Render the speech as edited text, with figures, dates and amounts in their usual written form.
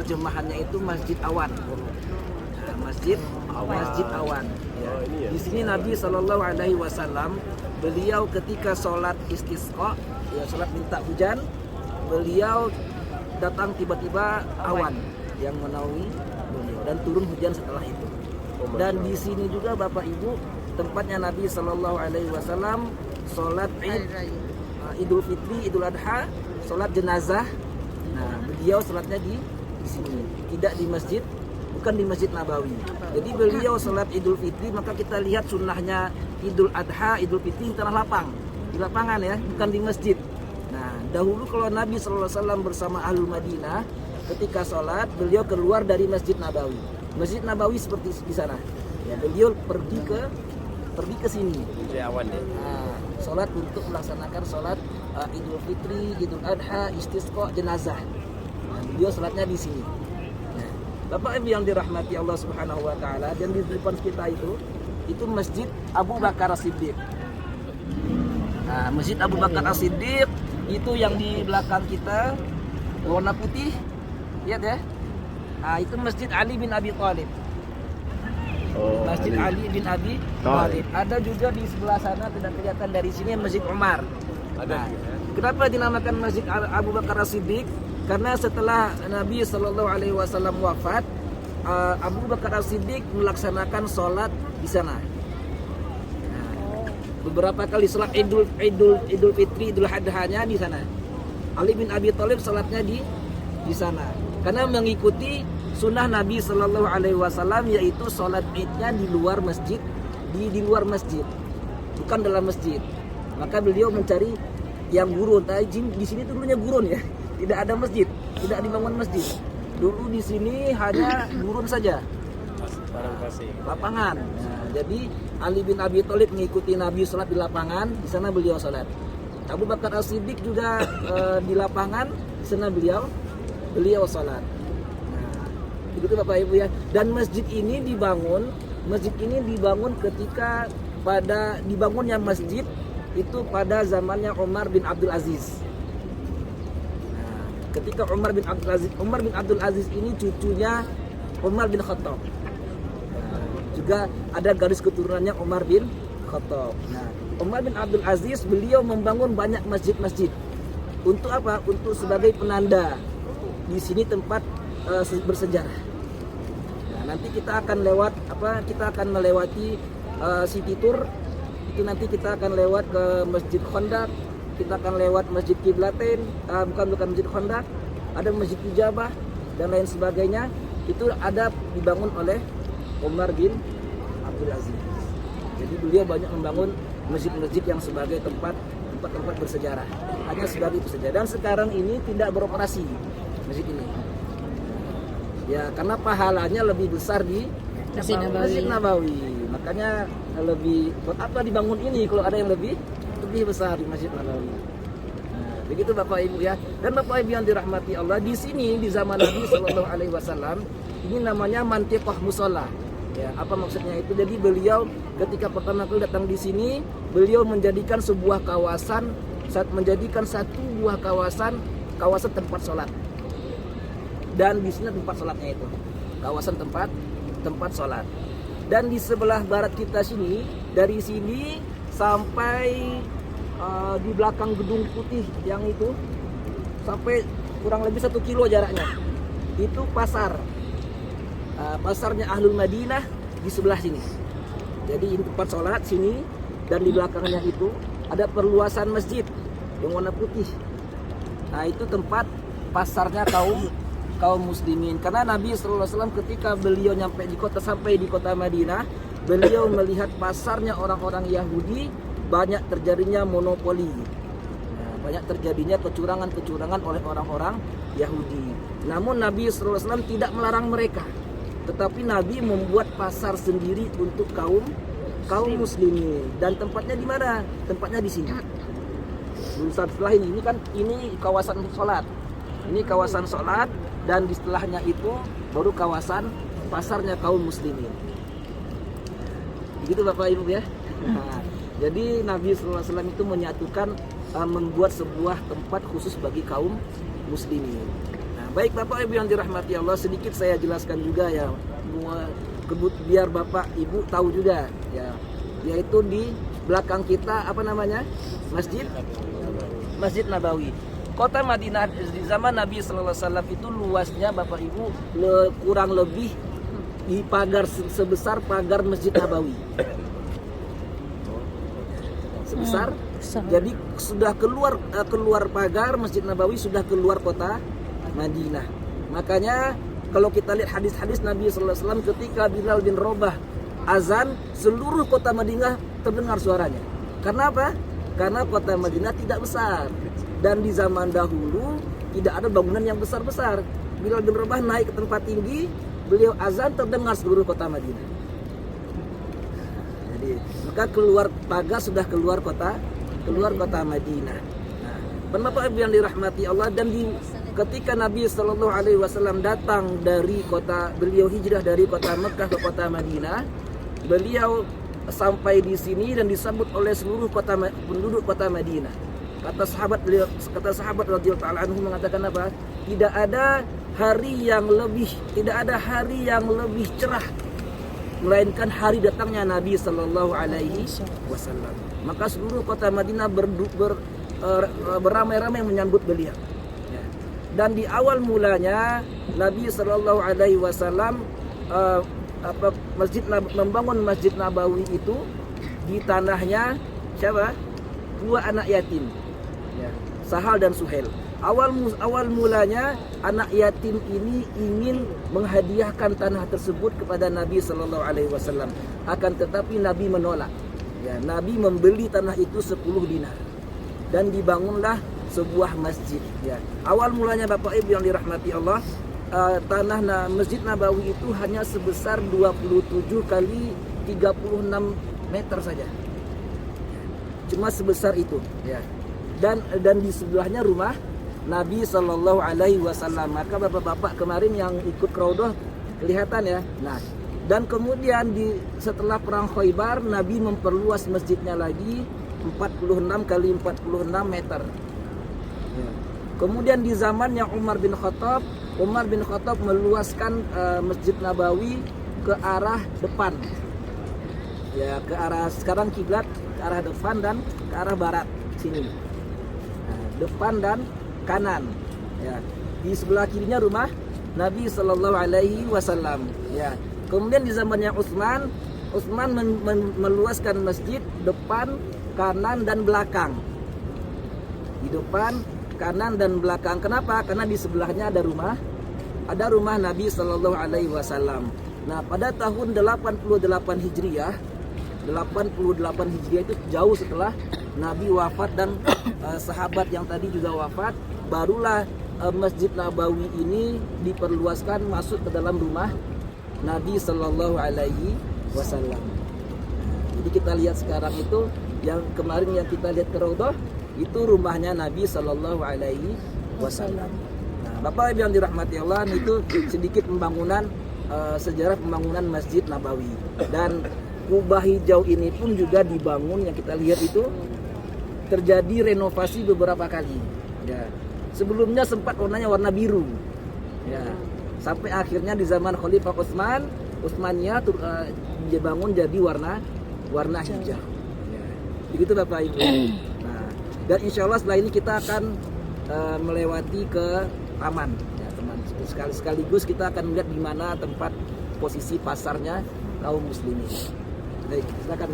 terjemahannya itu Masjid Awan. Nah, Masjid Awan. Ya. Di sini Nabi Shallallahu Alaihi Wasallam beliau ketika sholat istisqa, ya sholat minta hujan, beliau datang tiba-tiba awan yang menaungi beliau dan turun hujan setelah itu. Dan di sini juga Bapak Ibu tempatnya Nabi Shallallahu Alaihi Wasallam sholat Idul Fitri, Idul Adha, sholat jenazah. Nah, beliau sholatnya di sini, tidak di masjid, bukan di Masjid Nabawi. Jadi beliau sholat Idul Fitri, maka kita lihat sunnahnya Idul Adha, Idul Fitri di tanah lapang, di lapangan ya, bukan di masjid. Nah, dahulu kalau Nabi SAW bersama Ahlul Madinah, ketika sholat, beliau keluar dari Masjid Nabawi. Masjid Nabawi seperti di sana. Ya, beliau pergi ke sini. Nah, sholat untuk melaksanakan sholat Idul Fitri, Idul Adha, Istisqa, jenazah. Nah, beliau sholatnya di sini. Nah, Bapak Ibu yang dirahmati Allah Subhanahu Wa Taala, dan di depan kita itu Masjid Abu Bakar As-Siddiq. Nah, Masjid Abu Bakar As-Siddiq itu yang di belakang kita warna putih, lihat ya. Nah, itu Masjid Ali bin Abi Thalib. Masjid Ali bin Abi Thalib. Ada juga di sebelah sana, tidak kelihatan dari sini, Masjid Umar. Nah, kenapa dinamakan Masjid Abu Bakar As-Siddiq? Karena setelah Nabi Shallallahu Alaihi Wasallam wafat, Abu Bakar As-Siddiq melaksanakan sholat di sana. Nah, beberapa kali sholat Idul Fitri, Idul Adha-nya di sana. Ali bin Abi Thalib sholatnya di sana. Karena mengikuti sunnah Nabi Shallallahu Alaihi Wasallam, yaitu sholat idnya di luar masjid, di luar masjid, bukan dalam masjid. Maka beliau mencari yang gurun. Di sini dulunya gurun ya, tidak ada masjid, tidak dibangun masjid. Dulu di sini hanya gurun saja, lapangan. Nah, jadi Ali bin Abi Thalib mengikuti Nabi sholat di lapangan, di sana beliau sholat. Abu Bakar As-Siddiq juga di lapangan, di sana beliau sholat. Begitu Bapak Ibu ya. Dan masjid ini dibangun ketika dibangunnya masjid itu pada zamannya Umar bin Abdul Aziz. Nah, ketika Umar bin Abdul Aziz ini cucunya Umar bin Khattab. Nah, juga ada garis keturunannya Umar bin Khattab. Nah, Umar bin Abdul Aziz beliau membangun banyak masjid-masjid. Untuk apa? Untuk sebagai penanda di sini tempat bersejarah. Nah, nanti kita akan melewati city tour. Itu nanti kita akan lewat ke Masjid Khandaq, kita akan lewat Masjid Qiblatain, bukan Masjid Khandaq, ada Masjid Ijabah dan lain sebagainya. Itu ada dibangun oleh Umar bin Abdul Aziz. Jadi beliau banyak membangun masjid-masjid yang sebagai tempat bersejarah. Hanya sebagai itu saja. Dan sekarang ini tidak beroperasi masjid ini. Ya, karena pahalanya lebih besar di Masjid Nabawi. Makanya lebih, buat apa dibangun ini kalau ada yang lebih besar di Masjid Nabawi. Nah, begitu Bapak Ibu ya. Dan Bapak Ibu yang dirahmati Allah, di sini di zaman Nabi Shallallahu Alaihi Wasallam ini namanya mantiqah musola. Ya, apa maksudnya itu? Jadi beliau ketika pertama kali datang di sini, beliau menjadikan sebuah kawasan, satu buah kawasan tempat sholat. Dan di sini tempat sholatnya itu, kawasan tempat sholat. Dan di sebelah barat kita sini, dari sini sampai di belakang gedung putih yang itu, sampai kurang lebih 1 kilo jaraknya, itu pasarnya Ahlul Madinah di sebelah sini. Jadi ini tempat sholat sini, dan di belakangnya itu ada perluasan masjid yang warna putih. Nah, itu tempat pasarnya kaum muslimin. Karena Nabi SAW ketika beliau sampai di kota Madinah, beliau melihat pasarnya orang-orang Yahudi banyak terjadinya monopoli. Nah, banyak terjadinya kecurangan oleh orang-orang Yahudi. Namun Nabi SAW tidak melarang mereka, tetapi Nabi membuat pasar sendiri untuk kaum muslimin. Dan tempatnya di mana? Tempatnya di sini. Setelah ini kawasan sholat. Ini kawasan sholat, dan di setelahnya itu baru kawasan pasarnya kaum muslimin. Begitu Bapak Ibu ya. Nah, jadi Nabi SAW itu menyatukan, membuat sebuah tempat khusus bagi kaum muslimin. Nah, Baik Bapak Ibu yang dirahmati Allah, sedikit saya jelaskan juga ya, biar Bapak Ibu tahu juga ya, yaitu di belakang kita apa namanya, Masjid Nabawi. Kota Madinah di zaman Nabi Sallallahu Alaihi Wasallam itu luasnya Bapak Ibu kurang lebih di pagar sebesar pagar Masjid Nabawi. Sebesar, jadi sudah keluar pagar Masjid Nabawi, sudah keluar kota Madinah. Makanya kalau kita lihat hadis-hadis Nabi Sallallahu Alaihi Wasallam ketika Bilal bin Rabah azan, seluruh kota Madinah terdengar suaranya. Karena apa? Karena kota Madinah tidak besar dan di zaman dahulu tidak ada bangunan yang besar-besar. Bilal bin Rabah naik ke tempat tinggi, beliau azan, terdengar seluruh kota Madinah. Jadi maka keluar pagar sudah keluar kota Madinah. Nah, Bapak Ibu yang dirahmati Allah, dan ketika Nabi Sallallahu Alaihi Wasallam datang dari beliau hijrah dari kota Mekah ke kota Madinah, beliau sampai di sini dan disambut oleh seluruh penduduk kota Madinah. Kata sahabat radhiyallahu taala anhu mengatakan apa? Tidak ada hari yang lebih cerah melainkan hari datangnya Nabi Sallallahu Alaihi Wasallam. Maka seluruh kota Madinah beramai-ramai menyambut beliau. Ya. Dan di awal mulanya Nabi Sallallahu Alaihi Wasallam membangun Masjid Nabawi itu di tanahnya siapa? Dua anak yatim, ya, Sahal dan Suhail. Awal mulanya anak yatim ini ingin menghadiahkan tanah tersebut kepada Nabi Sallallahu Alaihi Wasallam. Akan tetapi Nabi menolak. Ya, Nabi membeli tanah itu 10 dinar dan dibangunlah sebuah masjid. Ya. Awal mulanya Bapak Ibu yang dirahmati Allah, tanah Masjid Nabawi itu hanya sebesar 27 kali 36 meter saja. Cuma sebesar itu. Ya. Dan di sebelahnya rumah Nabi Sallallahu Alaihi Wasallam. Maka bapak-bapak kemarin yang ikut Raudhah kelihatan ya. Nah, dan kemudian setelah perang Khaybar, Nabi memperluas masjidnya lagi 46 kali 46 meter. Ya. Kemudian di zamannya Umar bin Khattab meluaskan Masjid Nabawi ke arah depan. Ya, ke arah sekarang kiblat ke arah depan dan ke arah barat sini. Nah, depan dan kanan, ya. Di sebelah kirinya rumah Nabi Sallallahu Alaihi Wasallam. Ya. Kemudian di zamannya Utsman meluaskan masjid depan, kanan dan belakang. Di depan, kanan dan belakang. Kenapa? Karena di sebelahnya ada rumah Nabi Sallallahu Alaihi Wasallam. Nah, pada tahun 88 Hijriah itu jauh setelah Nabi wafat dan sahabat yang tadi juga wafat, barulah Masjid Nabawi ini diperluaskan masuk ke dalam rumah Nabi Sallallahu Alaihi Wasallam. Jadi kita lihat sekarang itu, yang kemarin yang kita lihat ke Raudhah itu rumahnya Nabi Sallallahu Alaihi Wasallam. Nah, Bapak Ibu yang dirahmati Allah, itu sedikit sejarah pembangunan Masjid Nabawi. Dan Kubah hijau ini pun juga dibangun, yang kita lihat itu terjadi renovasi beberapa kali. Ya. Sebelumnya sempat warnanya warna biru. Ya. Sampai akhirnya di zaman Khalifah Utsmaniyah dibangun jadi warna hijau. Ya. Begitu Bapak Ibu. Nah, dan insya Allah setelah ini kita akan melewati ke taman. Ya, teman. Sekaligus kita akan melihat di mana tempat posisi pasarnya kaum muslimin. Baik, silakan.